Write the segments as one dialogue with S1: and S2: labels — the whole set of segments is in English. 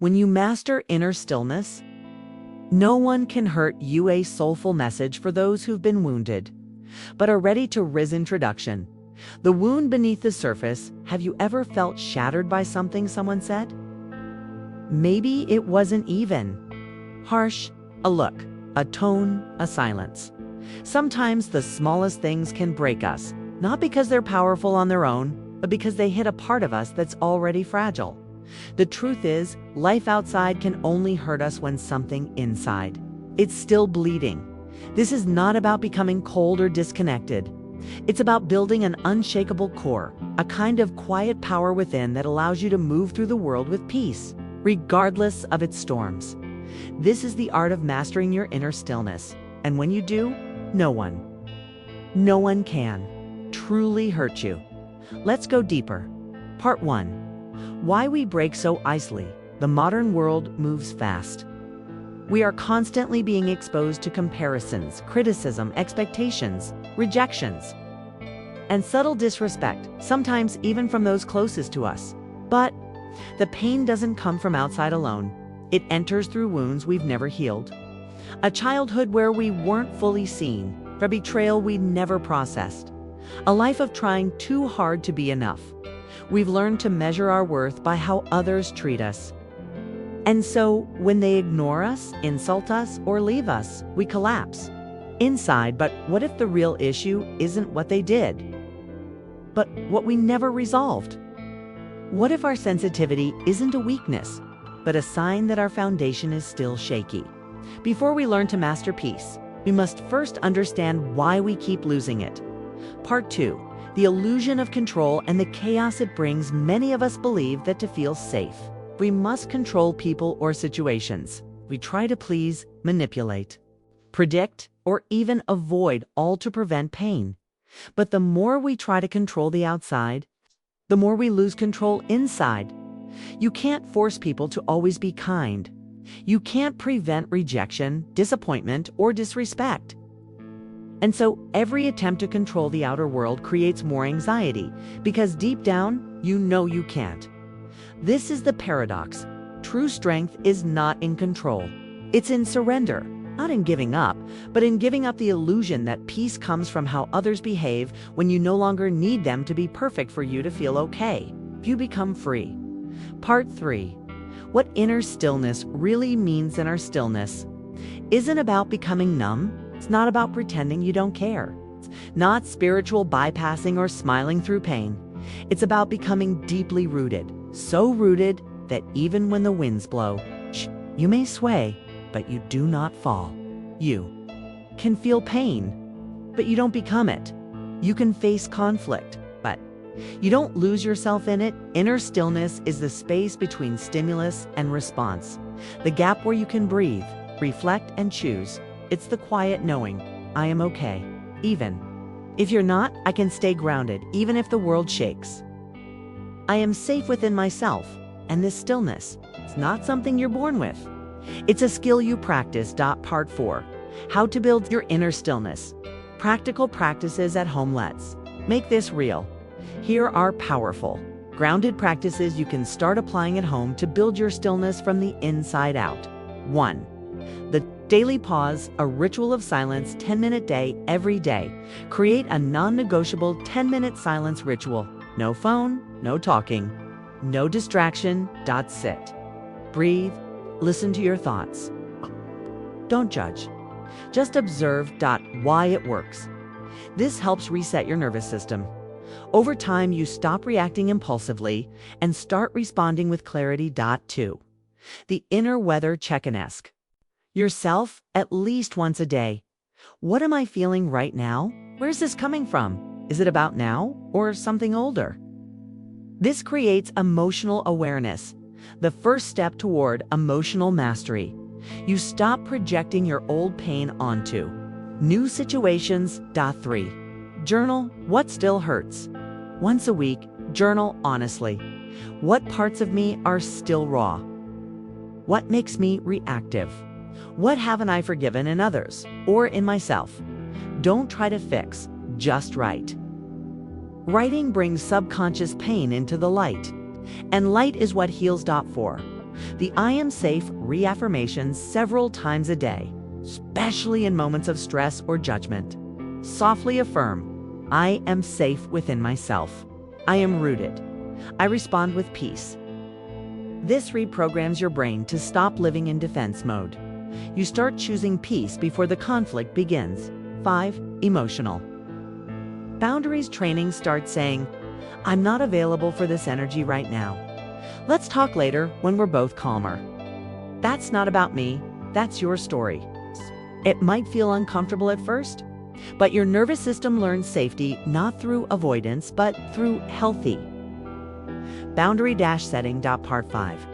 S1: When you master inner stillness, no one can hurt you. A soulful message for those who've been wounded, but are ready to rise. Introduction. The wound beneath the surface. Have you ever felt shattered by something someone said? Maybe it wasn't even harsh, a look, a tone, a silence. Sometimes the smallest things can break us, not because they're powerful on their own, but because they hit a part of us that's already fragile. The truth is, life outside can only hurt us when something inside, it's still bleeding. This is not about becoming cold or disconnected. It's about building an unshakable core, a kind of quiet power within that allows you to move through the world with peace, regardless of its storms. This is the art of mastering your inner stillness. And when you do, no one can truly hurt you. Let's go deeper. Part 1. Why we break so easily. The modern world moves fast. We are constantly being exposed to comparisons, criticism, expectations, rejections, and subtle disrespect, sometimes even from those closest to us. But the pain doesn't come from outside alone. It enters through wounds we've never healed. A childhood where we weren't fully seen, a betrayal we never processed, a life of trying too hard to be enough. We've learned to measure our worth by how others treat us. And so, when they ignore us, insult us, or leave us, we collapse inside. But what if the real issue isn't what they did, but what we never resolved? What if our sensitivity isn't a weakness, but a sign that our foundation is still shaky? Before we learn to master peace, we must first understand why we keep losing it. Part 2. The illusion of control and the chaos it brings. Many of us believe that to feel safe, we must control people or situations. We try to please, manipulate, predict, or even avoid, all to prevent pain. But the more we try to control the outside, the more we lose control inside. You can't force people to always be kind. You can't prevent rejection, disappointment, or disrespect. And so every attempt to control the outer world creates more anxiety, because deep down, you know you can't. This is the paradox. True strength is not in control. It's in surrender, not in giving up, but in giving up the illusion that peace comes from how others behave when you no longer need them to be perfect for you to feel okay. You become free. Part 3. What inner stillness really means. Inner stillness isn't about becoming numb. It's not about pretending you don't care. It's not spiritual bypassing or smiling through pain. It's about becoming deeply rooted, so rooted that even when the winds blow, you may sway, but you do not fall. You can feel pain, but you don't become it. You can face conflict, but you don't lose yourself in it. Inner stillness is the space between stimulus and response, the gap where you can breathe, reflect, and choose. It's the quiet knowing, I am okay. Even if you're not, I can stay grounded, even if the world shakes. I am safe within myself, and this stillness is not something you're born with. It's a skill you practice. Part 4. How to build your inner stillness. Practical practices at home. Let's make this real. Here are powerful, grounded practices you can start applying at home to build your stillness from the inside out. 1. The daily pause, a ritual of silence. 10-minute day every day. Create a non-negotiable 10-minute silence ritual. No phone, no talking, no distraction. Sit, breathe, listen to your thoughts. Don't judge, just observe. Why it works. This helps reset your nervous system. Over time, you stop reacting impulsively and start responding with clarity. 2. The inner weather check-in. Ask yourself at least once a day, what am I feeling right now? Where's this coming from? Is it about now or something older? This creates emotional awareness, the first step toward emotional mastery. You stop projecting your old pain onto new situations. 3. Journal what still hurts. Once a week, journal honestly. What parts of me are still raw? What makes me reactive? What haven't I forgiven in others or in myself? Don't try to fix, just write. Writing brings subconscious pain into the light, and light is what heals. 4. The I am safe reaffirmations several times a day, especially in moments of stress or judgment. Softly affirm, I am safe within myself. I am rooted. I respond with peace. This reprograms your brain to stop living in defense mode. You start choosing peace before the conflict begins. 5. Emotional. Boundaries training starts saying, I'm not available for this energy right now. Let's talk later when we're both calmer. That's not about me, that's your story. It might feel uncomfortable at first, but your nervous system learns safety not through avoidance, but through healthy. Boundary-setting. Part 5.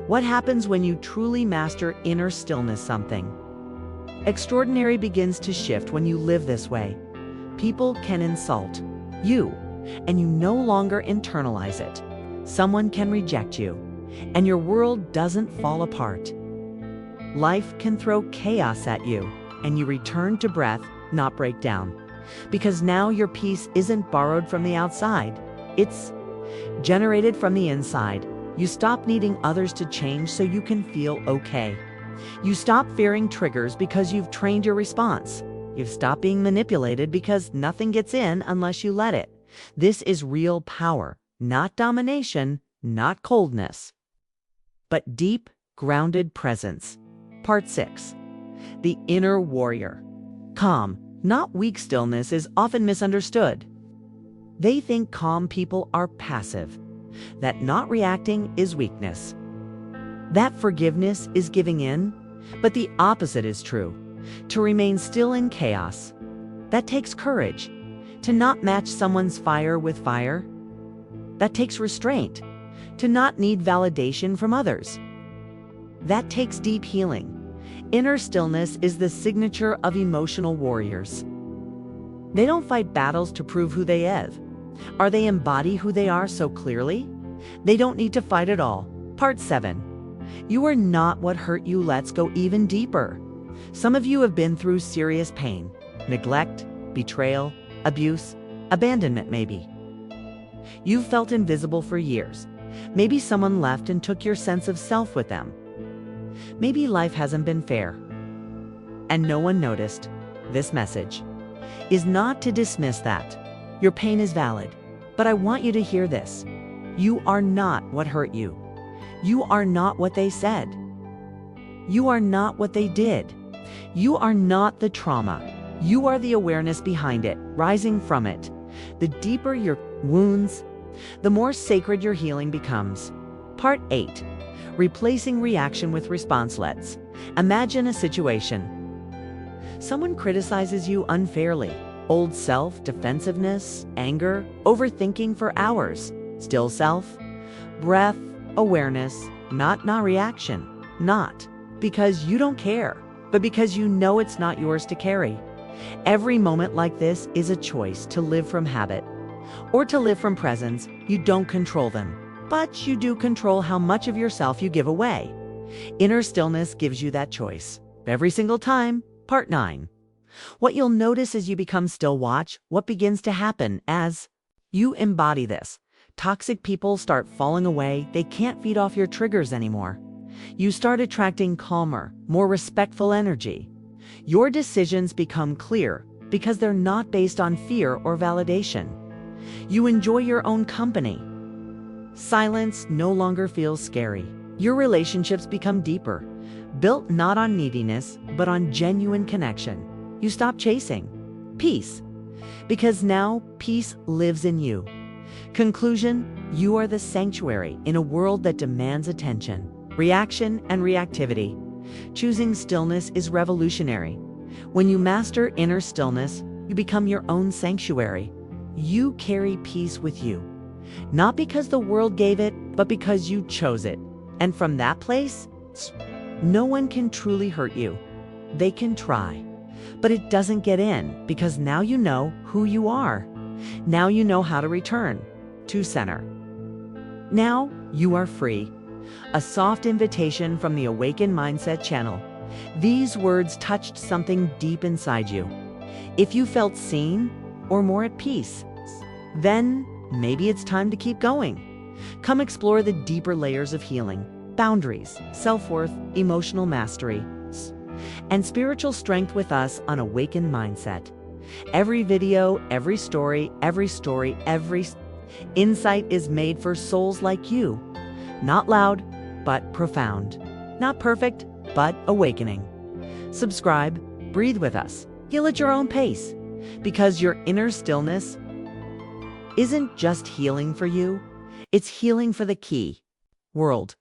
S1: What happens when you truly master inner stillness? Something extraordinary begins to shift when you live this way. People can insult you, and you no longer internalize it. Someone can reject you, and your world doesn't fall apart. Life can throw chaos at you, and you return to breath, not break down. Because now your peace isn't borrowed from the outside, it's generated from the inside. You stop needing others to change so you can feel okay. You stop fearing triggers because you've trained your response. You've stopped being manipulated because nothing gets in unless you let it. This is real power, not domination, not coldness, but deep, grounded presence. Part 6. The inner warrior. Calm, not weak stillness is often misunderstood. They think calm people are passive, that not reacting is weakness, that forgiveness is giving in, but the opposite is true. To remain still in chaos, that takes courage. To not match someone's fire with fire, that takes restraint. To not need validation from others, that takes deep healing. Inner stillness is the signature of emotional warriors. They don't fight battles to prove who they are. They embody who they are so clearly? They don't need to fight at all. Part 7. You are not what hurt you. Let's go even deeper. Some of you have been through serious pain, neglect, betrayal, abuse, abandonment maybe. You've felt invisible for years. Maybe someone left and took your sense of self with them. Maybe life hasn't been fair, and no one noticed. This message is not to dismiss that. Your pain is valid, but I want you to hear this. You are not what hurt you. You are not what they said. You are not what they did. You are not the trauma. You are the awareness behind it, rising from it. The deeper your wounds, the more sacred your healing becomes. Part 8. Replacing reaction with response. Let's imagine a situation. Someone criticizes you unfairly. Old self, defensiveness, anger, overthinking for hours. Still self, breath, awareness, not reaction. Not because you don't care, but because you know it's not yours to carry. Every moment like this is a choice to live from habit or to live from presence. You don't control them, but you do control how much of yourself you give away. Inner stillness gives you that choice every single time. Part 9. What you'll notice as you become still. Watch what begins to happen as you embody this. Toxic people start falling away. They can't feed off your triggers anymore. You start attracting calmer, more respectful energy. Your decisions become clear because they're not based on fear or validation. You enjoy your own company. Silence no longer feels scary. Your relationships become deeper, built not on neediness, but on genuine connection. You stop chasing peace because now peace lives in you. Conclusion, you are the sanctuary in a world that demands attention, reaction, and reactivity. Choosing stillness is revolutionary. When you master inner stillness, you become your own sanctuary. You carry peace with you, not because the world gave it, but because you chose it. And from that place, no one can truly hurt you. They can try, but it doesn't get in because now you know who you are. Now you know how to return to center. Now you are free. A soft invitation from the Awaken Mindset channel. These words touched something deep inside you. If you felt seen or more at peace, then maybe it's time to keep going. Come explore the deeper layers of healing. boundaries, self-worth, emotional mastery, and spiritual strength with us on Awaken Mindset. Every video, every story, every insight is made for souls like you. Not loud, but profound. Not perfect, but awakening. Subscribe, breathe with us, heal at your own pace, because your inner stillness isn't just healing for you, it's healing for the key world.